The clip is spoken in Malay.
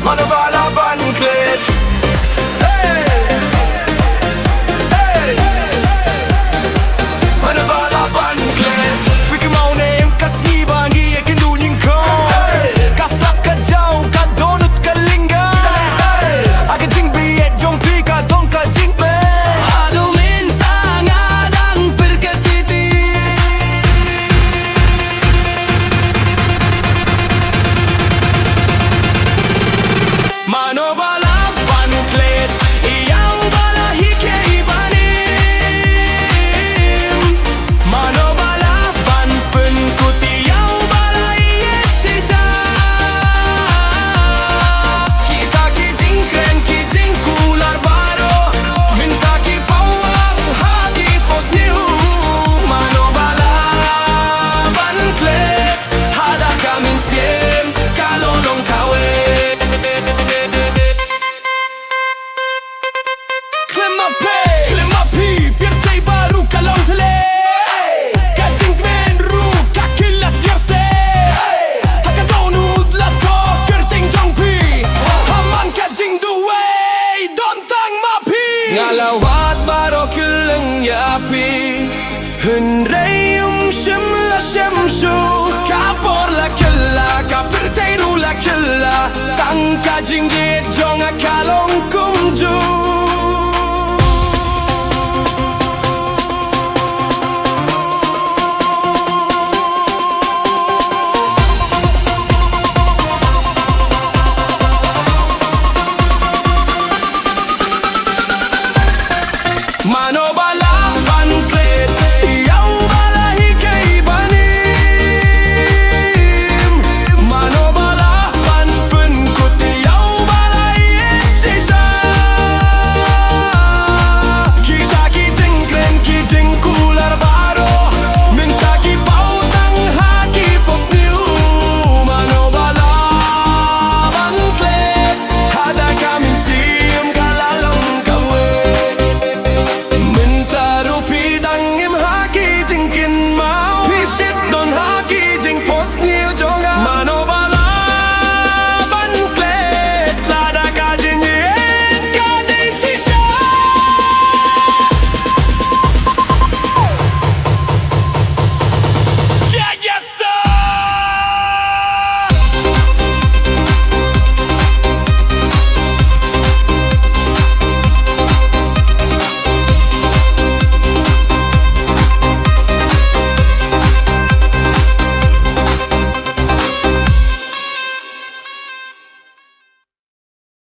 Mano bala ban Klet. Hey, hey, mano bala ban Klet. Fikir mau nem kas ngiba ngi ekin dunying kong. Kaslap ka jauh ka donut ka lingga. Aga jingbiet jong pi ka dong ka jingpang. Aduh minta ngadang perketiti. Mano bala ban Klet, iyaw bala hikay banim. Mano bala ban pynkut, iyaw bala ieit shisha. Kita ki jingkyrmen ki jingkular baro. Minta ki pawang hati fosniu. Mano bala ban Klet, hada ka mynsiem kalolong kawe. Klem api, biar tay baru kalong tele. Ka jingmen ru, ka kilas gyarse. Haka donut lato, kerting jong pi. Haman ka jingduh, dontang mapi. Ngalawat baro kylleng yapi. Hundrejum shim lashim shu. Kapor la kylla, kapir tay ru la kylla. Tangka jingieit jong a kalong kumju. Mano bala ban Klet, iyaw bala hikay banim. Mano bala ban pynkut, iyaw bala ieit shisha. Kita ki jingkyrmen ki jingkular baro.